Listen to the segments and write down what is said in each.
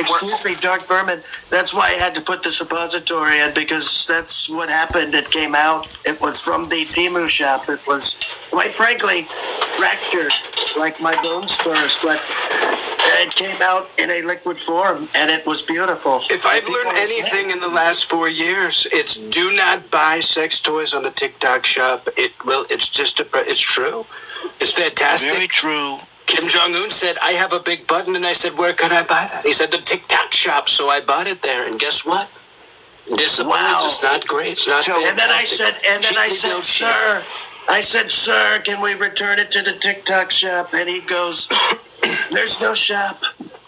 excuse me, Dark Vermin. That's why I had to put the suppository in, because that's what happened. It came out. It was from the Temu shop. It was, quite frankly, fractured, like my bone spurs, but it came out in a liquid form, and it was beautiful. If I've learned anything in the last 4 years, it's do not buy sex toys on the TikTok shop. It's true. It's fantastic. Very true. Kim Jong-un said, I have a big button, and I said, where could I buy that? He said, the TikTok shop, so I bought it there, and guess what? Disappointed. It's not great. It's not fantastic. And then I said, sir, can we return it to the TikTok shop? And he goes, there's no shop.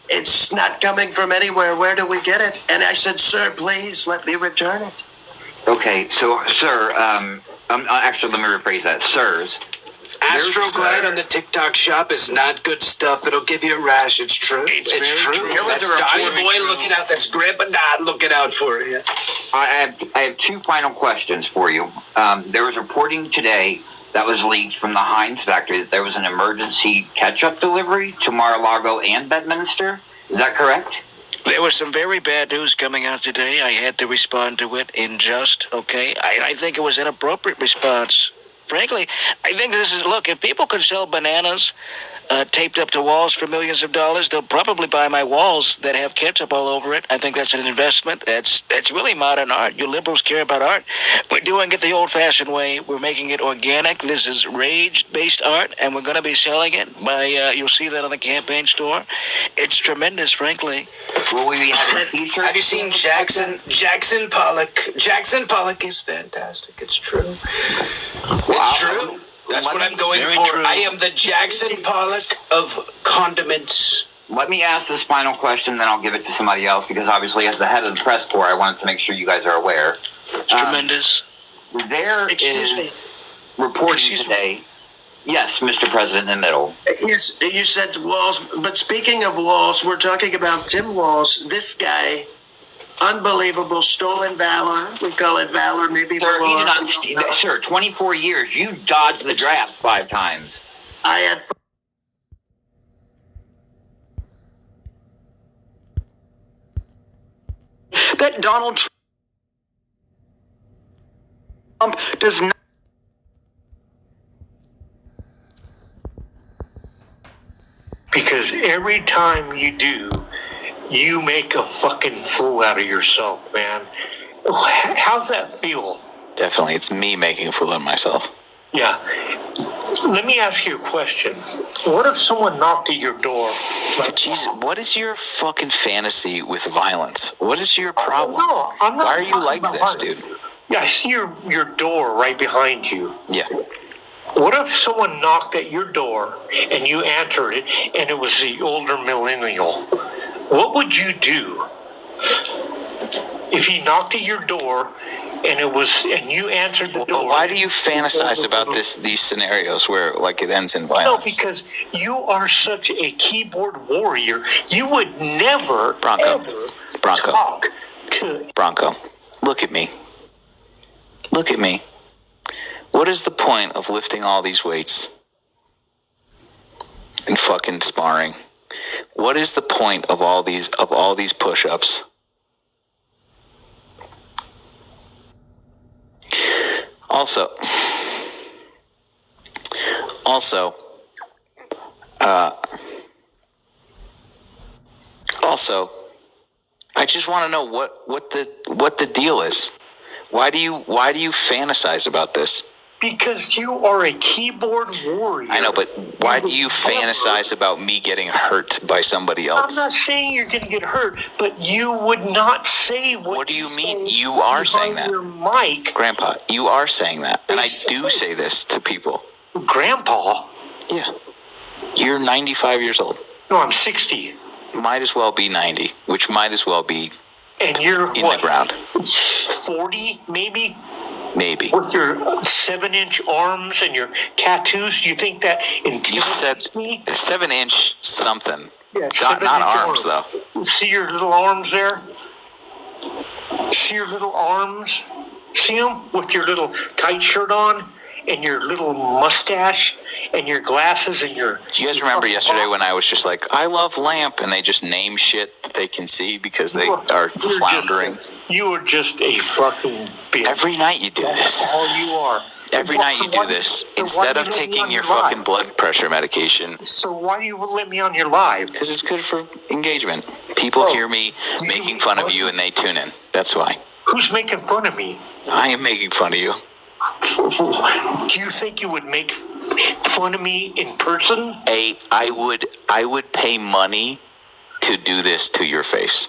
It's not coming from anywhere. Where do we get it? And I said, sir, please let me return it. Okay, so, sir, actually, let me rephrase that. Sirs. Astroglide on the TikTok shop is not good stuff. It'll give you a rash. It's true. It's true. That's Donnie Boy looking out. That's Grandpa Dodd looking out for you. I have two final questions for you. There was reporting today that was leaked from the Heinz factory that there was an emergency ketchup delivery to Mar-a-Lago and Bedminster. Is that correct? There was some very bad news coming out today. I had to respond to it in just, okay? I think it was an appropriate response. Frankly, I think this is, look, if people could sell bananas taped up to walls for millions of dollars, they'll probably buy my walls that have ketchup all over it. I think that's an investment. That's really modern art. You liberals care about art. We're doing it the old-fashioned way. We're making it organic. This is rage-based art, and we're going to be selling it by, you'll see that on the campaign store. It's tremendous, frankly. Will we be having t-shirts? Have you seen Jackson Pollock? Jackson Pollock is fantastic. It's true. It's true. That's what I'm going for. True. I am the Jackson Pollock of condiments. Let me ask this final question, then I'll give it to somebody else, because obviously as the head of the press corps, I wanted to make sure you guys are aware. It's tremendous. There is reporting today. Yes, Mr. President, in the middle. Yes, you said Walls, but speaking of Walls, we're talking about Tim Walls. This guy, unbelievable, stolen valor. We call it valor, maybe. Sir, he did not. Sir, 24 years. You dodged the draft 5 times. I had. That Donald Trump does not. Because every time you do, you make a fucking fool out of yourself, man. How's that feel? Definitely. It's me making a fool of myself. Yeah. Let me ask you a question. What if someone knocked at your door? Jesus, what is your fucking fantasy with violence? What is your problem? No, I'm not. Why are you like this, dude? Yeah, I see your door right behind you. Yeah. What if someone knocked at your door and you answered it and it was the older millennial? What would you do if he knocked at your door and you answered the door? But why do you fantasize about these scenarios where like it ends in violence? No, because you are such a keyboard warrior. You would never ever talk to Bronco. Look at me. Look at me. What is the point of lifting all these weights and fucking sparring? What is the point of all these push-ups? Also, I just want to know what the deal is. Why do you fantasize about this? Because you are a keyboard warrior. I know, but why do you fantasize about me getting hurt by somebody else? I'm not saying you're going to get hurt, but you would not say what do you mean? You are saying that. Your mic. Grandpa, you are saying that. And I do say this to people. Grandpa? Yeah. You're 95 years old. No, I'm 60. Might as well be 90, which might as well be and you're in the ground. 40, maybe? Maybe. With your 7-inch arms and your tattoos, you think that you said 7-inch something. Yeah, not arms, though. See your little arms there? See your little arms? See them with your little tight shirt on and your little mustache and your glasses and your. Do you guys remember yesterday when I was just like, I love lamp, and they just name shit that they can see because they are floundering? You are just a fucking bitch. Every night you do this. That's all you are. Every night you do this. Instead of taking your fucking blood pressure medication. So why do you let me on your live? Because it's good for engagement. People hear me making fun of you and they tune in. That's why. Who's making fun of me? I am making fun of you. Do you think you would make fun of me in person? I would pay money to do this to your face.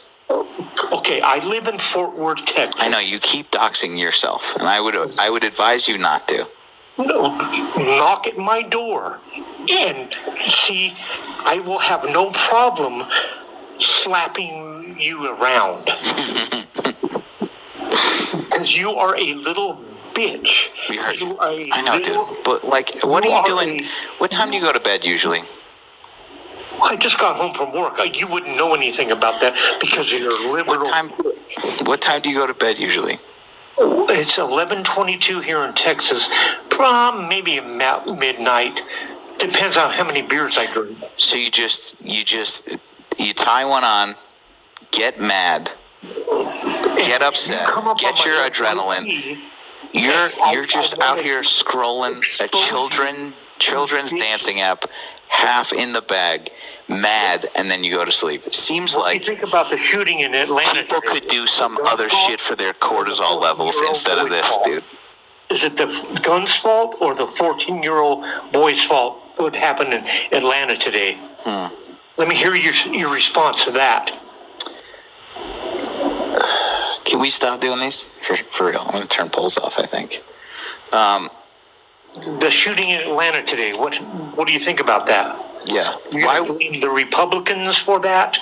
Okay, I live in Fort Worth, Texas. I know you keep doxing yourself, and I would advise you not to. No, knock at my door and see, I will have no problem slapping you around. Because you are a little bitch. We heard you. are a I know, little- dude. But, like, what are you doing? What time do you go to bed usually? I just got home from work. You wouldn't know anything about that because of your liberal. What time do you go to bed usually? It's 11:22 here in Texas. Maybe about midnight. Depends on how many beers I drink. So you tie one on, get mad, get upset, get your adrenaline. You're just out here scrolling a children's dancing app, half in the bag, mad, and then you go to sleep. It seems What do like you think about the shooting in Atlanta? people could do some other shit for their cortisol levels instead of this, dude. Is it the gun's fault or the 14-year-old boy's fault what happened in Atlanta today? Let me hear your response to that. Can we stop doing these? For real. I'm going to turn polls off, I think. The shooting in Atlanta today, what do you think about that? Yeah. You're Why? gonna blame the Republicans for that?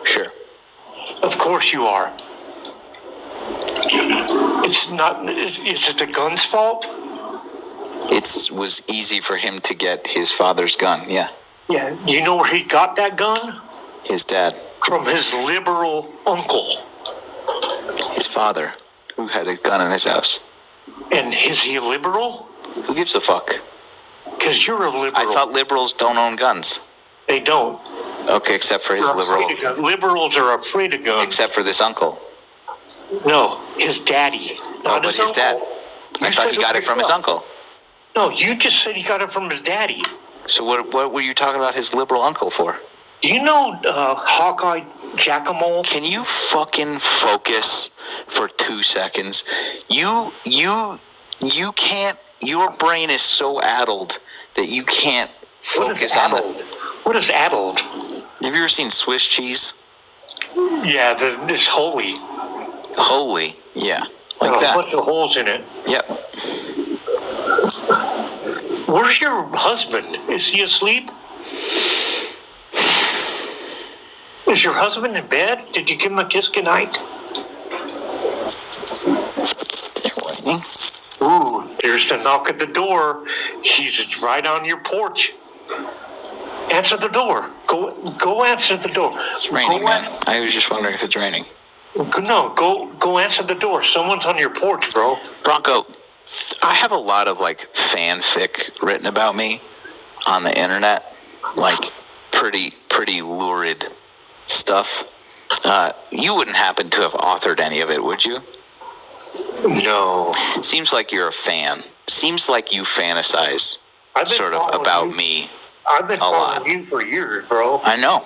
Sure. Of course you are. It's not. Is it the gun's fault? It was easy for him to get his father's gun. Yeah. Yeah. You know where he got that gun? His dad. From his liberal uncle. His father, who had a gun in his house. And is he a liberal? Who gives a fuck? Because you're a liberal. I thought liberals don't own guns. They don't. Okay, except for his They're liberal. afraid of guns. Liberals are afraid of guns. Except for this uncle. No, his daddy. Oh, but his dad. I thought he got it from his uncle. No, you just said he got it from his daddy. So what were you talking about his liberal uncle for? Do you know Hawkeye Giacomo? Can you fucking focus for 2 seconds? You can't. Your brain is so addled that you can't focus on it. What is addled? Have you ever seen Swiss cheese? Yeah, this holy. Holy, yeah, like A that. bunch of holes in it. Yep. Where's your husband? Is he asleep? Is your husband in bed? Did you give him a kiss goodnight? Ooh, there's the knock at the door. He's right on your porch. Answer the door. Go answer the door. It's raining, man. I was just wondering if it's raining. No, go answer the door. Someone's on your porch, bro. Bronco, I have a lot of like fanfic written about me on the internet, like pretty lurid stuff. You wouldn't happen to have authored any of it, would you? No. Seems like you're a fan. Seems like you fantasize I've been sort of following about you. me. I've been A lot. following you for years, bro. I know.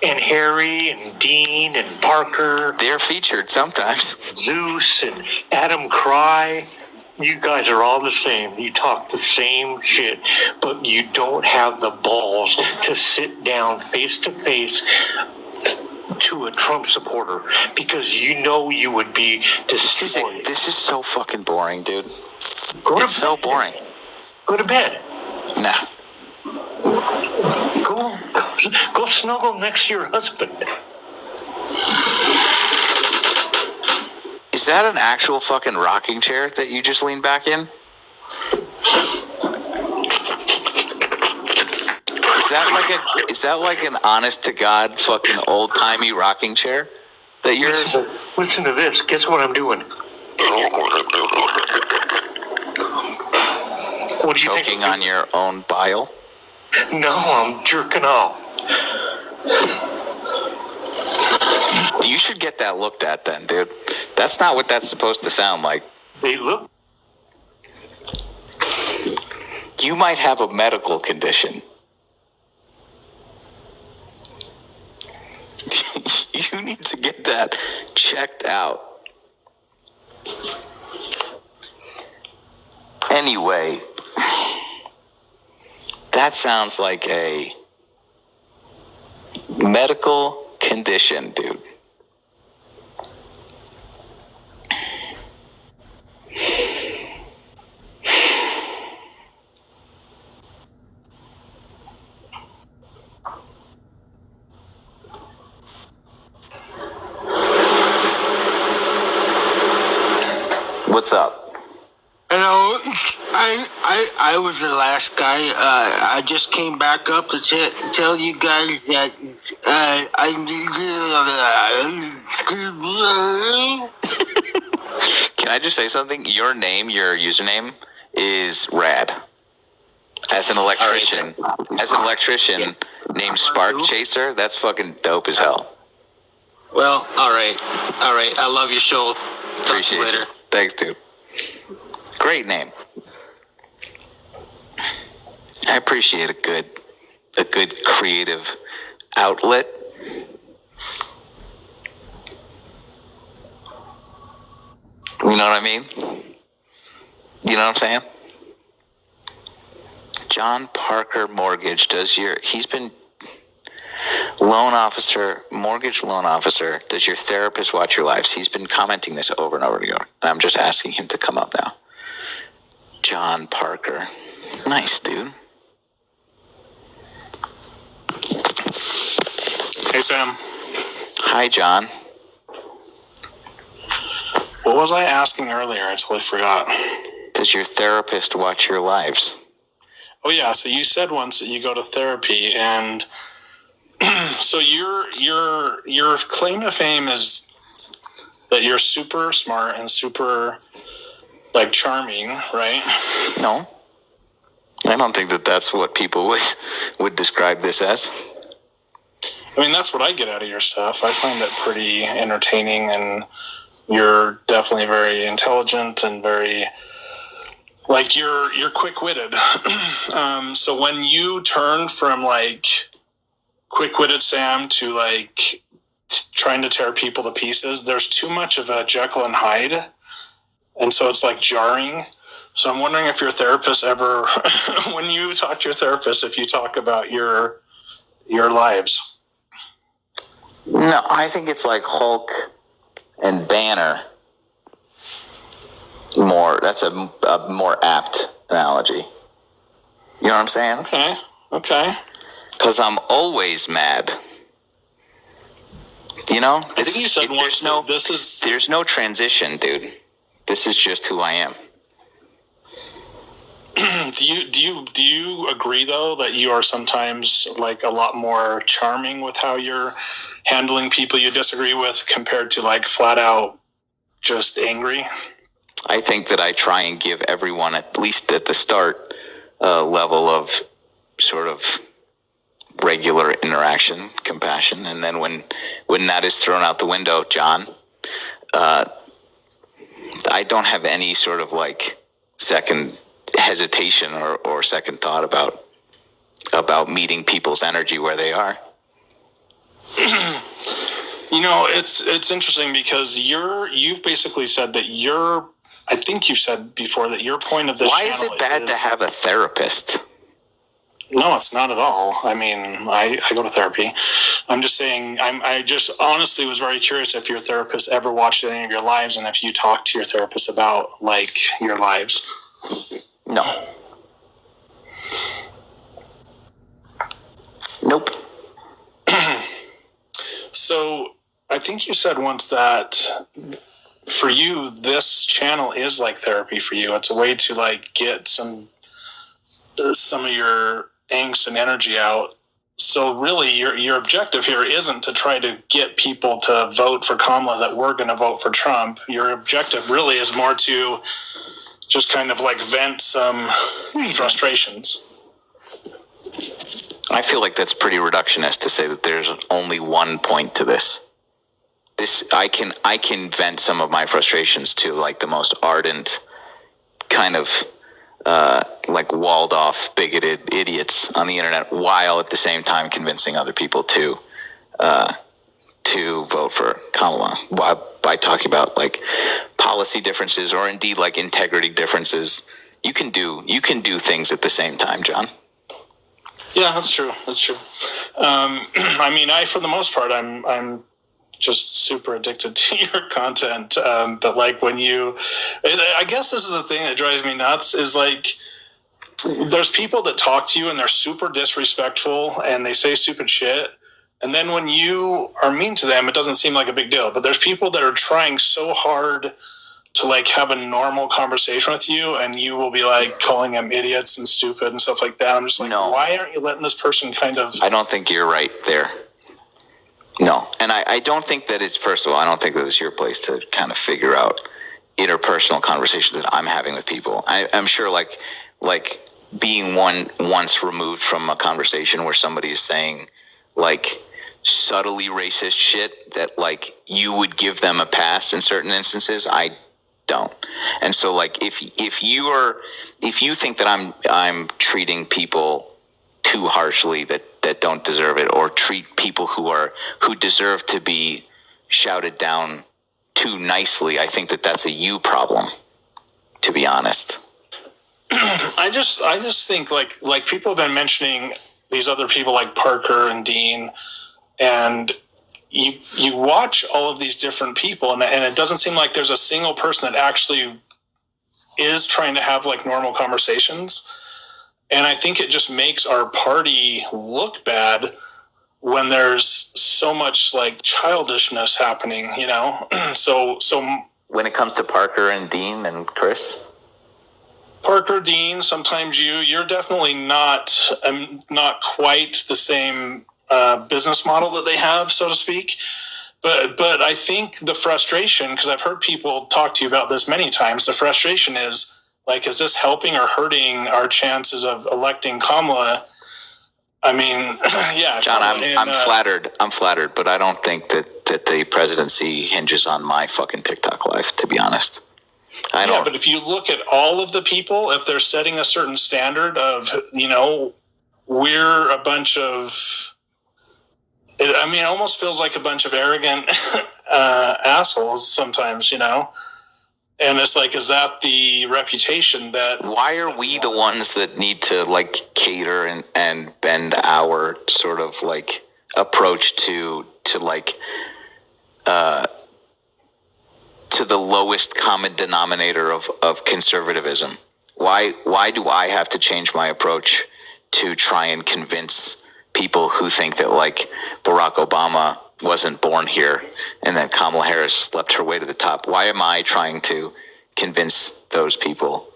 And Harry and Dean and Parker, They're featured sometimes. Zeus and Adam Cry. You guys are all the same. You talk the same shit, but you don't have the balls to sit down face to face to a Trump supporter because you know you would be destroyed. This is so fucking boring, dude. Go to It's so bed. boring. Go to bed. Nah. Go snuggle next to your husband. Is that an actual fucking rocking chair that you just leaned back in? Is that like an honest to God fucking old timey rocking chair that you're? Listen to this. Guess what I'm doing? What do you Choking think? on your own bile? No, I'm jerking off. You should get that looked at then, dude. That's not what that's supposed to sound like. They look. You might have a medical condition. You need to get that checked out. Anyway, that sounds like a medical condition, dude. What's up? Hello, I was the last guy. I just came back up to tell you guys that Can I just say something? Your name, your username is rad. As an electrician, named Spark Chaser, that's fucking dope as hell. Well, all right. I love your show. Talk Appreciate to you later. it. Thanks, dude. Great name. I appreciate a good creative outlet. You know what I mean? You know what I'm saying? John Parker Mortgage he's been mortgage loan officer, does your therapist watch your lives? He's been commenting this over and over again. I'm just asking him to come up now. John Parker. Nice, dude. Hey, Sam. Hi, John. What was I asking earlier? I totally forgot. Does your therapist watch your lives? Oh, yeah. So you said once that you go to therapy, and so your claim to fame is that you're super smart and super, like, charming, right? No. I don't think that that's what people would describe this as. I mean, that's what I get out of your stuff. I find that pretty entertaining, and you're definitely very intelligent and very, like, you're quick-witted. So when you turn from, like, quick-witted Sam to, like, trying to tear people to pieces, there's too much of a Jekyll and Hyde, and so it's, like, jarring. So I'm wondering if your therapist ever, when you talk to your therapist, if you talk about your lives. No, I think it's like Hulk and Banner. That's a more apt analogy. You know what I'm saying? Okay. Because I'm always mad. You know? I think you said once there's no transition, dude. This is just who I am. Do you agree though that you are sometimes, like, a lot more charming with how you're handling people you disagree with compared to, like, flat out just angry? I think that I try and give everyone, at least at the start, a level of sort of regular interaction, compassion, and then when that is thrown out the window, John, I don't have any sort of, like, second hesitation or second thought about meeting people's energy where they are. You know, it's interesting because you've basically said that I think you said before that your point of this Why is it bad to have a therapist? No, it's not at all. I mean, I go to therapy. I'm just saying, I just honestly was very curious if your therapist ever watched any of your lives and if you talked to your therapist about, like, your lives. No. Nope. So I think you said once that for you, this channel is like therapy for you. It's a way to, like, get some of your angst and energy out. So really your objective here isn't to try to get people to vote for Kamala that we're going to vote for Trump. Your objective really is more to just kind of like vent some frustrations. I feel like that's pretty reductionist to say that there's only one point to this. I can vent some of my frustrations to like the most ardent kind of like walled off bigoted idiots on the internet, while at the same time convincing other people to vote for Kamala by talking about like policy differences or indeed like integrity differences. You can do things at the same time, John. Yeah, that's true. I mean, for the most part, I'm just super addicted to your content. But like I guess this is the thing that drives me nuts is like, there's people that talk to you and they're super disrespectful and they say stupid shit. And then when you are mean to them, it doesn't seem like a big deal. But there's people that are trying so hard to like have a normal conversation with you, and you will be like calling them idiots and stupid and stuff like that. I'm just like, no. Why aren't you letting this person kind of... I don't think you're right there. No. And I don't think that it's, first of all, I don't think that it's your place to kind of figure out interpersonal conversations that I'm having with people. I'm sure like being once removed from a conversation where somebody is saying like subtly racist shit that like you would give them a pass in certain instances, I don't. And so like if you think that I'm treating people too harshly that don't deserve it, or treat people who deserve to be shouted down too nicely, I think that that's a you problem, to be honest. I just think like people have been mentioning these other people like Parker and Dean, and you watch all of these different people, and it doesn't seem like there's a single person that actually is trying to have like normal conversations. And I think it just makes our party look bad when there's so much like childishness happening, you know? So when it comes to Parker and Dean and Chris, Parker, Dean, sometimes you're definitely not quite the same business model that they have, so to speak. But I think the frustration, because I've heard people talk to you about this many times, the frustration is like, is this helping or hurting our chances of electing Kamala? I mean, yeah, John, I'm flattered. I'm flattered, but I don't think that the presidency hinges on my fucking TikTok life, to be honest. Yeah, but if you look at all of the people, if they're setting a certain standard of, you know, we're a bunch of, it almost feels like a bunch of arrogant assholes sometimes, you know? And it's like, is that the reputation that... Why are we the ones that need to, like, cater and bend our sort of, like, approach to like, to the lowest common denominator of conservatism? Why do I have to change my approach to try and convince people who think that, like, Barack Obama wasn't born here and that Kamala Harris slept her way to the top? Why am I trying to convince those people?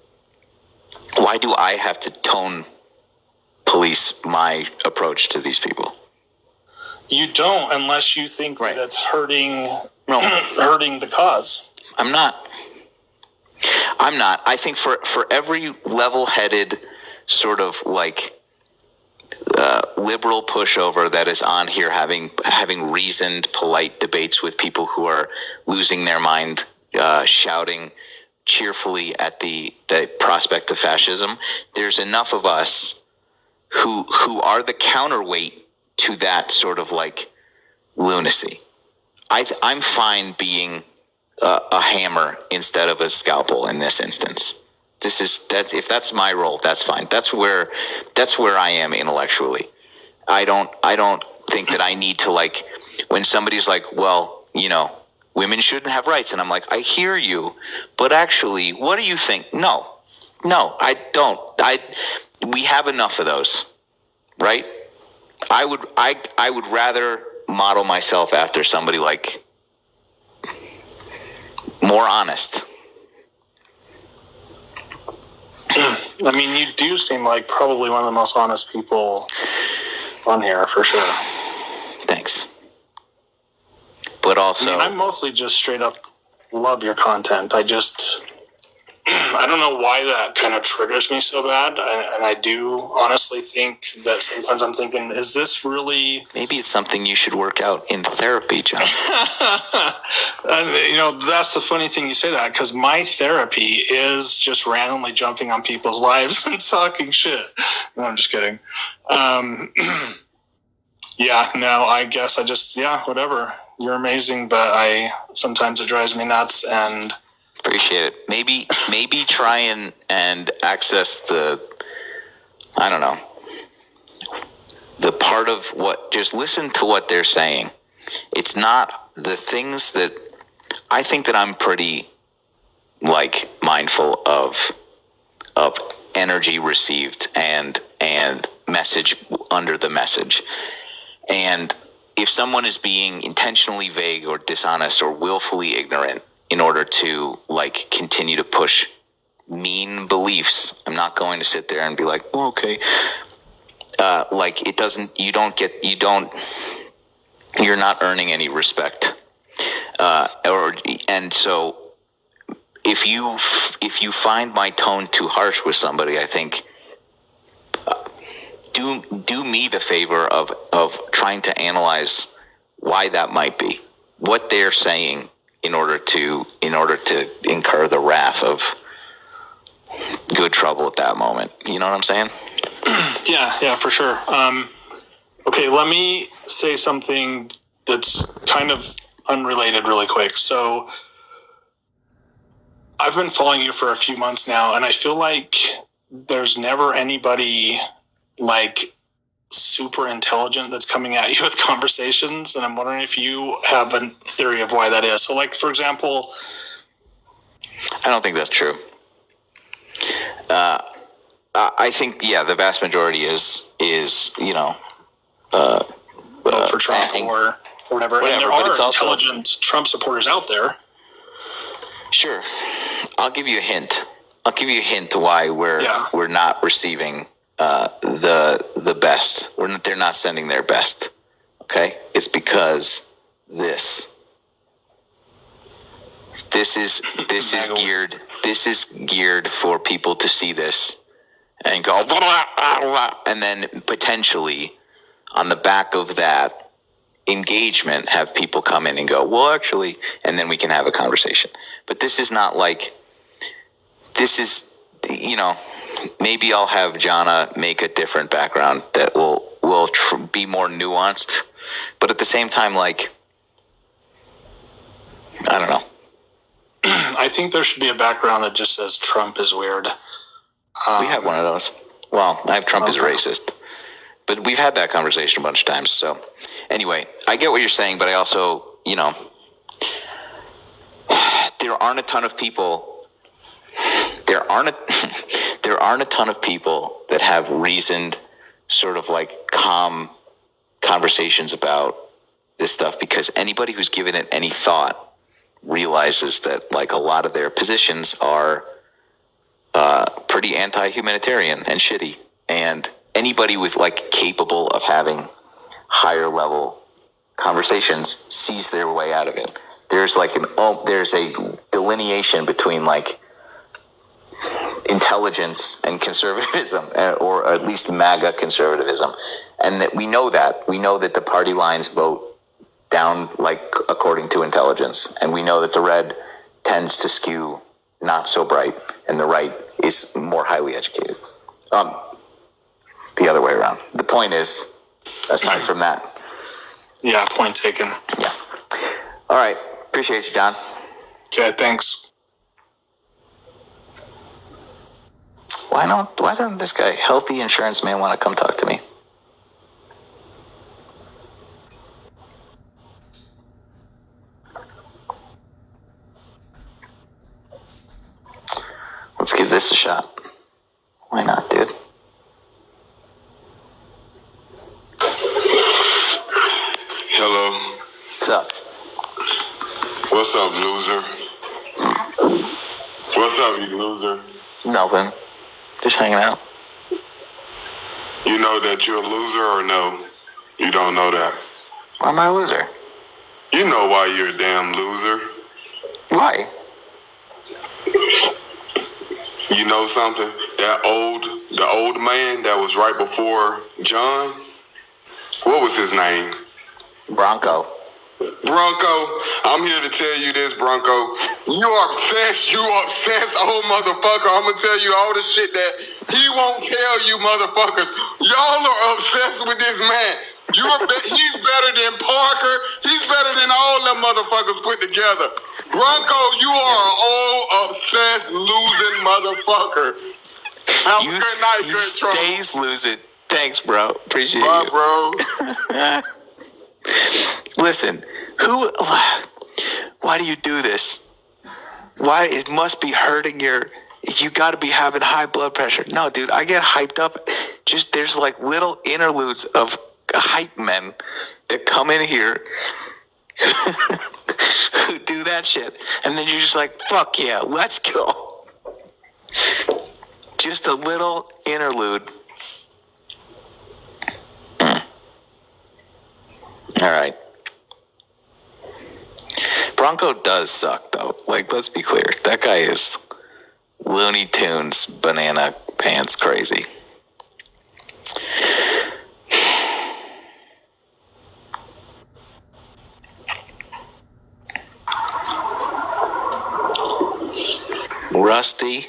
Why do I have to tone police my approach to these people? You don't, unless you think right. that it's hurting the cause. I'm not. I think for every level-headed sort of like liberal pushover that is on here having reasoned, polite debates with people who are losing their mind, shouting cheerfully at the prospect of fascism, there's enough of us who are the counterweight to that sort of like lunacy. I'm fine being a hammer instead of a scalpel in this instance. If that's my role, that's fine. That's where I am intellectually. I don't think that I need to, like, when somebody's like, well, you know, women shouldn't have rights, and I'm like, I hear you, but actually, what do you think? No, I don't. We have enough of those, right? I would rather model myself after somebody like more honest. I mean, you do seem like probably one of the most honest people on here, for sure. Thanks. But also... I mostly just straight up love your content. I just... I don't know why that kind of triggers me so bad, and I do honestly think that sometimes I'm thinking, is this really? Maybe it's something you should work out in therapy, John. That's the funny thing you say that, because my therapy is just randomly jumping on people's lives and talking shit. No, I'm just kidding. I guess I just, whatever. You're amazing, but sometimes it drives me nuts, and appreciate it. Maybe try and access the part of what, just listen to what they're saying. It's not the things that I think that I'm pretty mindful of energy received and message under the message. And if someone is being intentionally vague or dishonest or willfully ignorant in order to continue to push mean beliefs, I'm not going to sit there and be like, oh, okay. You're not earning any respect. And so if you find my tone too harsh with somebody, I think do me the favor of trying to analyze why that might be, what they're saying in order to incur the wrath of good trouble at that moment. You know what I'm saying? Yeah, for sure. Okay, let me say something that's kind of unrelated really quick. So I've been following you for a few months now, and I feel like there's never anybody super intelligent that's coming at you with conversations, and I'm wondering if you have a theory of why that is. So for example, I don't think that's true. I think the vast majority is vote for Trump or whatever. And there are intelligent Trump supporters out there. Sure, I'll give you a hint. Why we're not receiving the best. They're not sending their best. Okay, it's because this is geared. This is geared for people to see this and go, blah, blah, blah, and then potentially on the back of that engagement, have people come in and go, well, actually, and then we can have a conversation. But this is not this is, maybe I'll have Jana make a different background that will be more nuanced. But at the same time, I don't know. I think there should be a background that just says Trump is weird. We have one of those. Well, I have Trump is racist. But we've had that conversation a bunch of times. So anyway, I get what you're saying, but I also, there aren't a ton of people that have reasoned sort of calm conversations about this stuff, because anybody who's given it any thought realizes that a lot of their positions are pretty anti-humanitarian and shitty, and anybody with capable of having higher level conversations sees their way out of it. There's there's a delineation between intelligence and conservatism, or at least MAGA conservatism, and that we know that the party lines vote down according to intelligence, and we know that the red tends to skew not so bright, and the right is more highly educated. The other way around. The point is, aside from that. Yeah, point taken. Yeah. All right. Appreciate you, John. Okay, thanks. Why doesn't this guy, healthy insurance man, want to come talk to me? Let's give this a shot. Why not, dude? Hello. What's up? What's up, loser? What's up, you loser? Nothing. Just hanging out. You know that you're a loser, or no? You don't know that? Why am I a loser? You know why you're a damn loser. Why? You know something? The old man that was right before John, what was his name? Bronco. Bronco, I'm here to tell you this, Bronco. You obsessed, old motherfucker. I'm gonna tell you all the shit that he won't tell you, motherfuckers. Y'all are obsessed with this man. He's better than Parker. He's better than all them motherfuckers put together. Bronco, you are an old, obsessed, losing motherfucker. Have a good night, good trouble. Stays losing. Thanks, bro. Appreciate you. Bye, bro. Listen, why do you do this? Why? It must be hurting you gotta be having high blood pressure. No, dude, I get hyped up. There's like little interludes of hype men that come in here who do that shit. And then you're just like, fuck yeah, let's go. Just a little interlude. All right. Bronco does suck, though. Like, let's be clear. That guy is Looney Tunes, banana pants crazy. Rusty.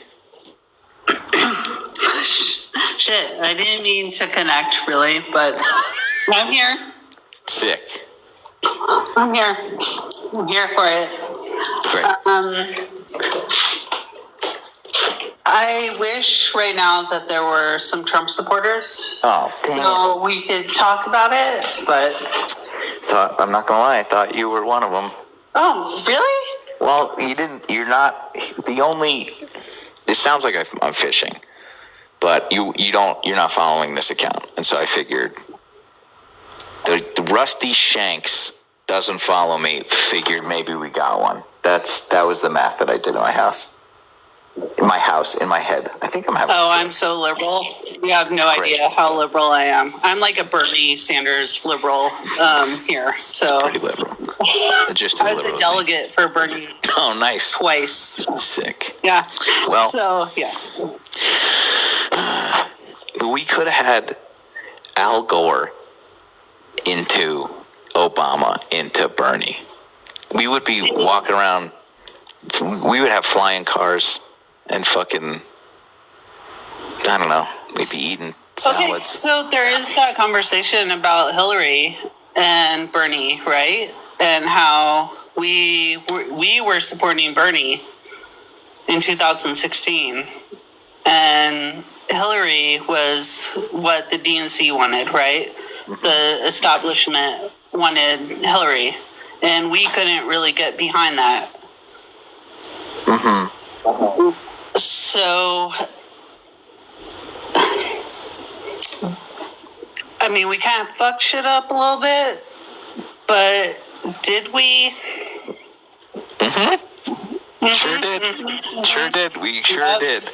Shit, I didn't mean to connect, really, but I'm here. Sick. I'm here. I'm here for it. Great. I wish right now that there were some Trump supporters. Oh, dang so we could talk about it, but... I'm not gonna lie, I thought you were one of them. Oh, really? Well, you're not the only... It sounds like I'm fishing, but you're not following this account. And so I figured the Rusty Shanks doesn't follow me, figured maybe we got one. That was the math that I did in my house. In my head. I think I'm having... I'm so liberal. You have no idea how liberal I am. I'm like a Bernie Sanders liberal here. So pretty liberal. Just as I was liberal a delegate for Bernie. Oh, nice. Twice. Sick. Yeah. Well. So, yeah. We could have had Al Gore into Obama into Bernie. We would be walking around. We would have flying cars and fucking, I don't know, maybe eating salads. Okay, so there is that conversation about Hillary and Bernie, right? And how we were supporting Bernie in 2016, and Hillary was what the DNC wanted, right? Mm-hmm. The establishment wanted Hillary, and we couldn't really get behind that. Mm-hmm. So, I mean, we kind of fucked shit up a little bit, but did we? Mm-hmm. Sure did. Mm-hmm. Sure did. We sure did.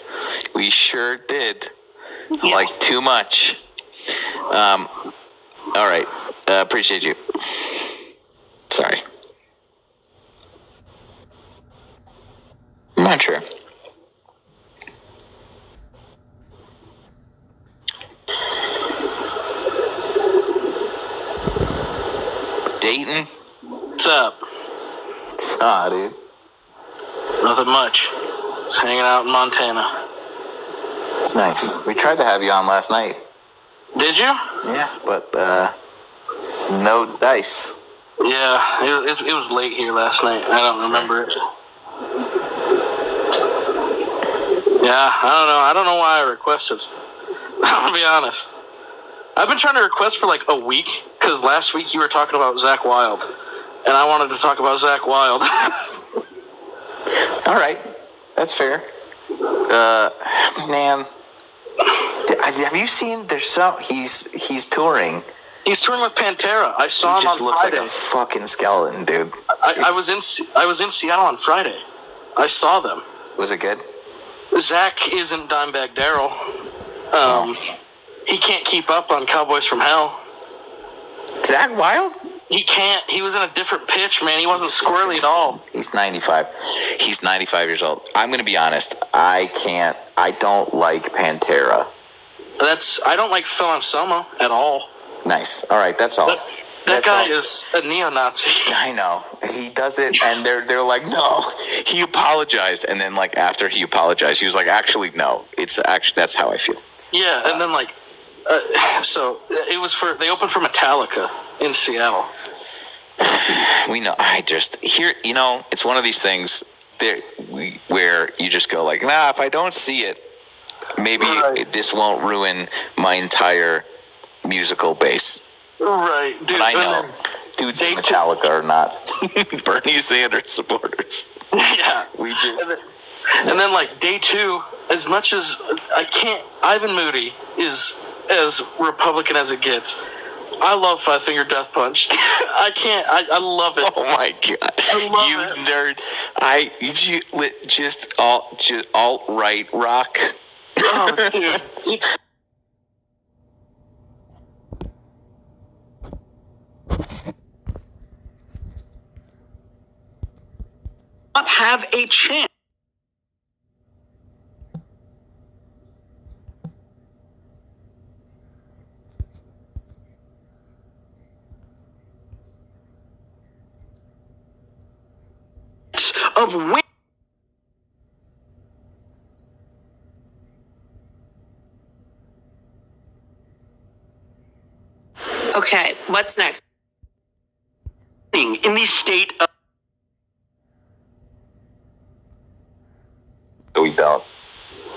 We sure did. Yeah. Like, too much. All right. Appreciate you. Sorry. I'm not sure. Dayton? What's up? Dude. Nothing much. Just hanging out in Montana. Nice. We tried to have you on last night. Did you? Yeah, but no dice. Yeah, it was late here last night. I don't remember it. Yeah, I don't know why I requested. I'm gonna be honest. I've been trying to request for like a week, because last week you were talking about Zach Wilde, and I wanted to talk about Zach Wilde. All right, that's fair. Man, have you seen? He's touring. He's touring with Pantera. I saw him on Friday. He just looks like a fucking skeleton, dude. I was in Seattle on Friday. I saw them. Was it good? Zach isn't Dimebag Darrell. He can't keep up on Cowboys from Hell. Zach Wilde? He can't. He was in a different pitch, man. He wasn't squirrely at all. He's 95. He's 95 years old. I'm going to be honest. I don't like Pantera. I don't like Phil Anselmo at all. Nice. All right, that's all. That guy is a neo-Nazi. I know. He does it, and they're like, no. He apologized, and then like after he apologized, he was like, actually, no. That's how I feel. Yeah, and then like, so it was they opened for Metallica in Seattle. We know. It's one of these things where you just go like, nah. If I don't see it, maybe this won't ruin my entire musical base. Right, dude. But I know dudes in Metallica are not Bernie Sanders supporters. Yeah. And then like day 2, as much as I can't, Ivan Moody is as Republican as it gets. I love Five Finger Death Punch. I can't. I love it. Oh my god! I love it. Nerd. Just alt-right rock. Oh, dude. It's not have a chance. Of winning. Okay, what's next? In the state of... We don't.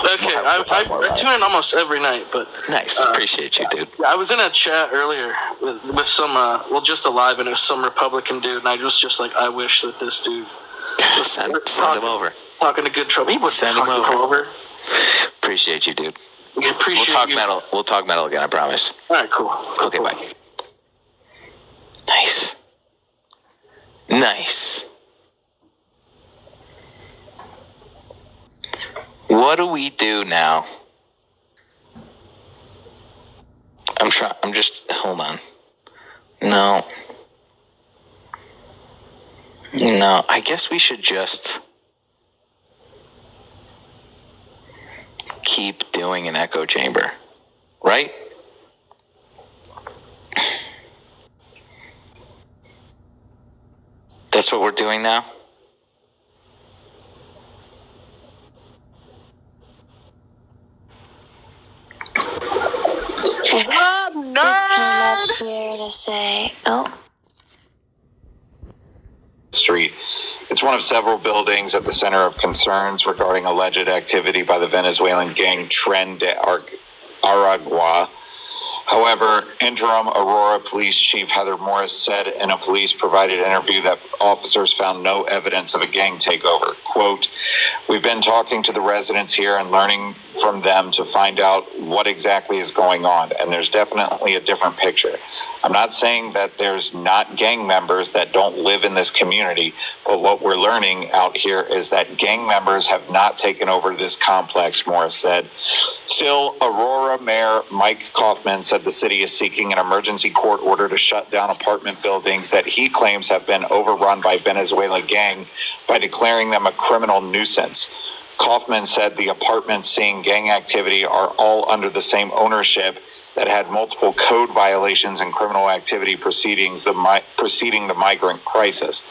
okay. I tune in almost every night, but Nice. Appreciate you, dude. I was in a chat earlier with some, just alive, and it was some Republican dude, and I was just like, I wish that this dude Send him over. talking to good trouble. He would Send him over. Appreciate you, dude. Appreciate We'll talk you. metal. We'll talk metal again. I promise. All right, cool. Okay, bye. Nice. Nice. What do we do now? I'm just, hold on. No, I guess we should just keep doing an echo chamber, right? That's what we're doing now? Just came up here to say, Street. It's one of several buildings at the center of concerns regarding alleged activity by the Venezuelan gang Tren de Aragua. However, interim Aurora Police Chief Heather Morris said in a police-provided interview that officers found no evidence of a gang takeover. Quote, "We've been talking to the residents here and learning from them to find out what exactly is going on, and there's definitely a different picture. I'm not saying that there's not gang members that don't live in this community, but what we're learning out here is that gang members have not taken over this complex," Morris said. Still, Aurora Mayor Mike Kaufman said the city is seeking an emergency court order to shut down apartment buildings that he claims have been overrun by Venezuela gang by declaring them a criminal nuisance. Kaufman said the apartments seeing gang activity are all under the same ownership that had multiple code violations and criminal activity preceding the migrant crisis.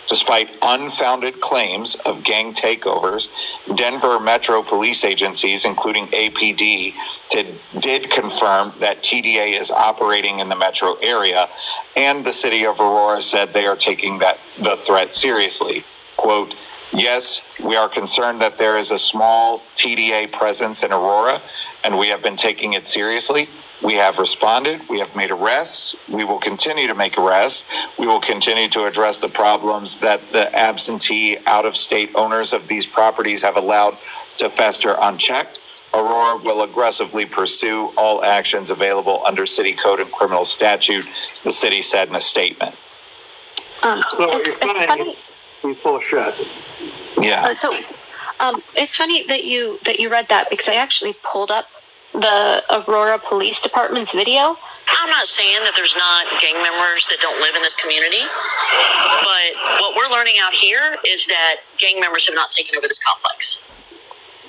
Despite unfounded claims of gang takeovers, Denver Metro police agencies, including APD, did confirm that TDA is operating in the metro area, and the city of Aurora said they are taking the threat seriously. Quote, "Yes, we are concerned that there is a small TDA presence in Aurora, and we have been taking it seriously. We have responded. We have made arrests. We will continue to make arrests. We will continue to address the problems that the absentee, out-of-state owners of these properties have allowed to fester unchecked. Aurora will aggressively pursue all actions available under city code and criminal statute," the city said in a statement. it's funny. He's full of shit. Yeah. It's funny that you read that, because I actually pulled up the Aurora Police Department's video, I'm not saying that there's not gang members that don't live in this community, but what we're learning out here is that gang members have not taken over this complex.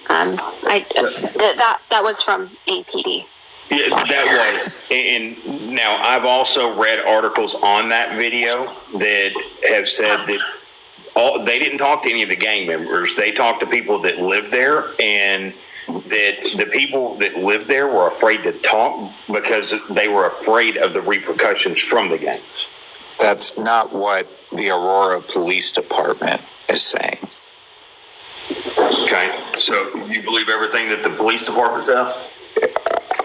That was from APD. Yeah, that was. And now I've also read articles on that video that have said that they didn't talk to any of the gang members. They talked to people that lived there, and that the people that lived there were afraid to talk because they were afraid of the repercussions from the gangs. That's not what the Aurora Police Department is saying. Okay, so you believe everything that the police department says?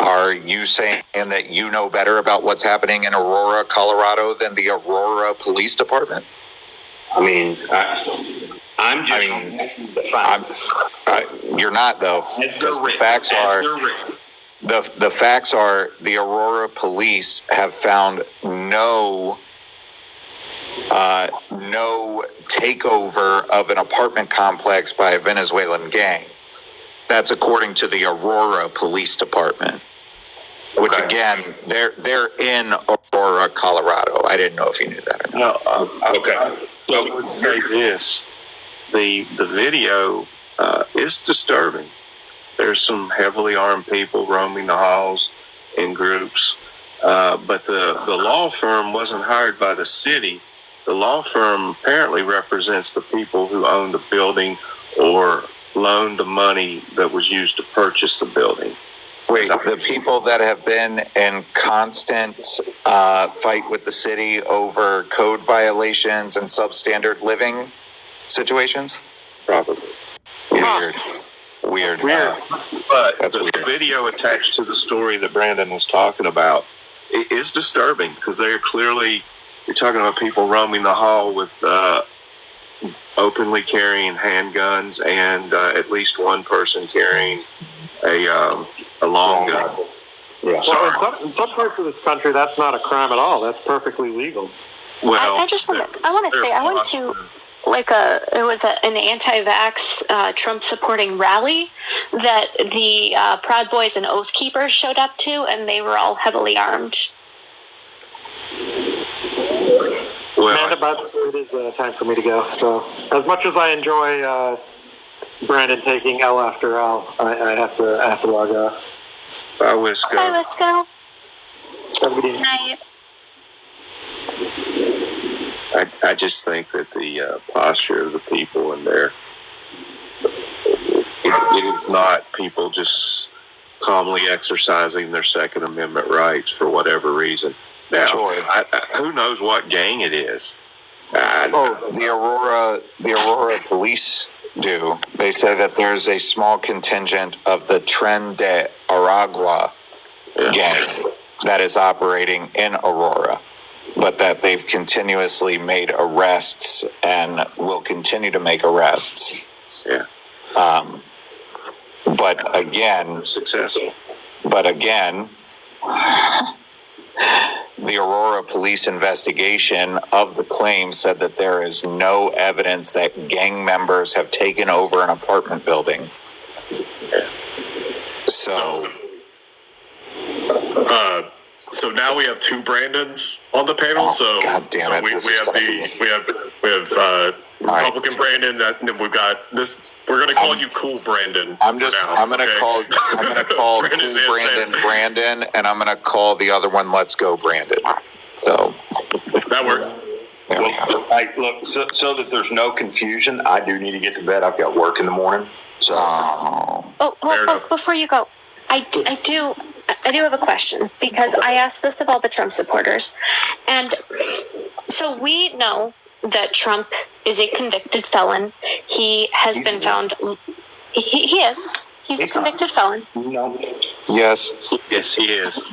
Are you saying that you know better about what's happening in Aurora, Colorado than the Aurora Police Department? I mean, I'm just the facts. You're not, though. Because the facts are the facts are the Aurora Police have found no takeover of an apartment complex by a Venezuelan gang. That's according to the Aurora Police Department. Which again, they're in Aurora, Colorado. I didn't know if you knew that or not. No, okay. So I would say this: the video is disturbing. There's some heavily armed people roaming the halls in groups, but the law firm wasn't hired by the city. The law firm apparently represents the people who own the building or loaned the money that was used to purchase the building. Wait, the people that have been in constant fight with the city over code violations and substandard living situations? Probably. Weird. But the video attached to the story that Brandon was talking about is disturbing because they're clearly, you're talking about people roaming the hall with openly carrying handguns and at least one person carrying a long gun. Yeah. Well, in some parts of this country, that's not a crime at all. That's perfectly legal. Well, I want to say I went to an anti-vax Trump supporting rally that the Proud Boys and Oath Keepers showed up to, and they were all heavily armed. Amanda, by the way, it is time for me to go. So, as much as I enjoy Brandon taking L after L, I have to log off. Bye, Wisco. Bye, Wisco. Have a good evening. Night. I just think that the posture of the people in there, it is not people just calmly exercising their Second Amendment rights for whatever reason. Now, who knows what gang it is? The Aurora Police do. They say that there's a small contingent of the Tren de Aragua gang that is operating in Aurora, but that they've continuously made arrests and will continue to make arrests. Yeah. But again, successful. But again, the Aurora police investigation of the claim said that there is no evidence that gang members have taken over an apartment building. So now we have two Brandons on the panel. We have Republican Brandon. That we've got this. We're gonna call you Cool Brandon. I'm gonna call Cool Brandon, and I'm gonna call the other one Let's Go Brandon. So that works. Look, so that there's no confusion, I do need to get to bed. I've got work in the morning. So before you go, I do have a question, because I asked this of all the Trump supporters, and so we know that Trump is a convicted felon. He has been found. He is. He's a convicted felon. No. Yes. Yes, he is.